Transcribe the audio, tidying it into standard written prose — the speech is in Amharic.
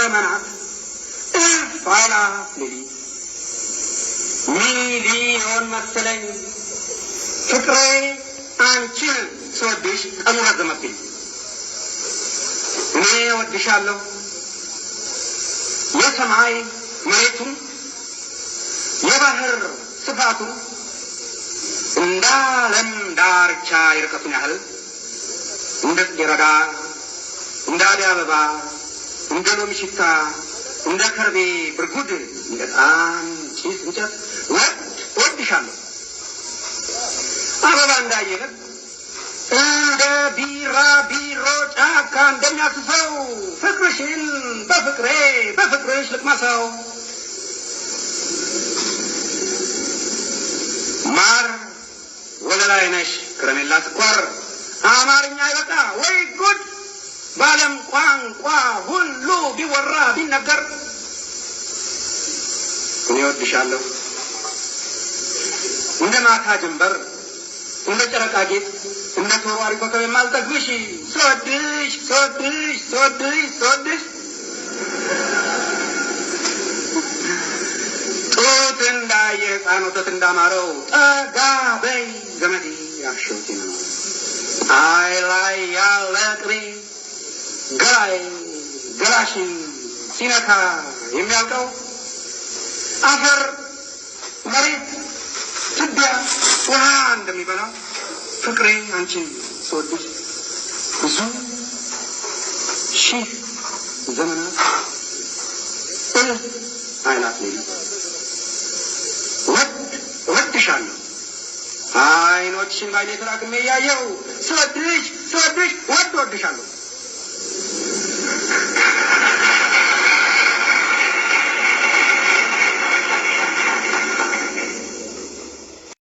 ዘመናት እልፍ አእላፍ ሌሊት ሚሊዮን መሰለኝ ፍቅሬ አንቺን ስወድሽ ቀኑ ረዘመብኝ። እኔ እወድሻለሁ የሰማይ መሬቱን የባህር ስፋቱን እንደ ዓለም ዳርቻ የርቀቱን ያህል እንደ ጽጌረዳ እንደ አደይ አበባ እንደ ሎሚ ሽታ እንደ ከርቤ ብርጉድ እንደ ጣን ጭስ እንጨት እወድሻለሁ። አበባ እንዳየለት እንደ ቢራቢሮ ጫካ እንደሚያስሰው ፍቅርሽን በፍቅርሽ ልቅመሰው። ማር ወለላይ ነሽ ከረሜላ ስኳር አማርኛ ይበቃ ወይ ጉድ! በዓለም ቋንቋ ሁሉ ቢወራ ቢነገር እኔ እወድሻለሁ እንደ ማታ ጀንበር እንደ ጨረቃ ጌጥ እንደ ተወርዋሪ ኮከብ የማልጠግብሽ ስወድሽ ጡት እንዳየ ሕፃን ወተት እንዳማረው ጠጋ በይ ዘመዴ አሸውቴ ነው። አይ ላይ ያለ ቅቤ ገላሽን ሲነካ የሚያልቀው አፈር መሬት ትቢያ ውሃ እንደሚበላው ፍቅሬ አንቺን ስወድሽ ብዙ ሺህ ዘመናት እልፍ አእላፍ ሌሊት እወድሻለሁ። አይኖችሽን ባይኔ ተራቅሜ እያየሁ ስወድሽ እወድሻለሁ።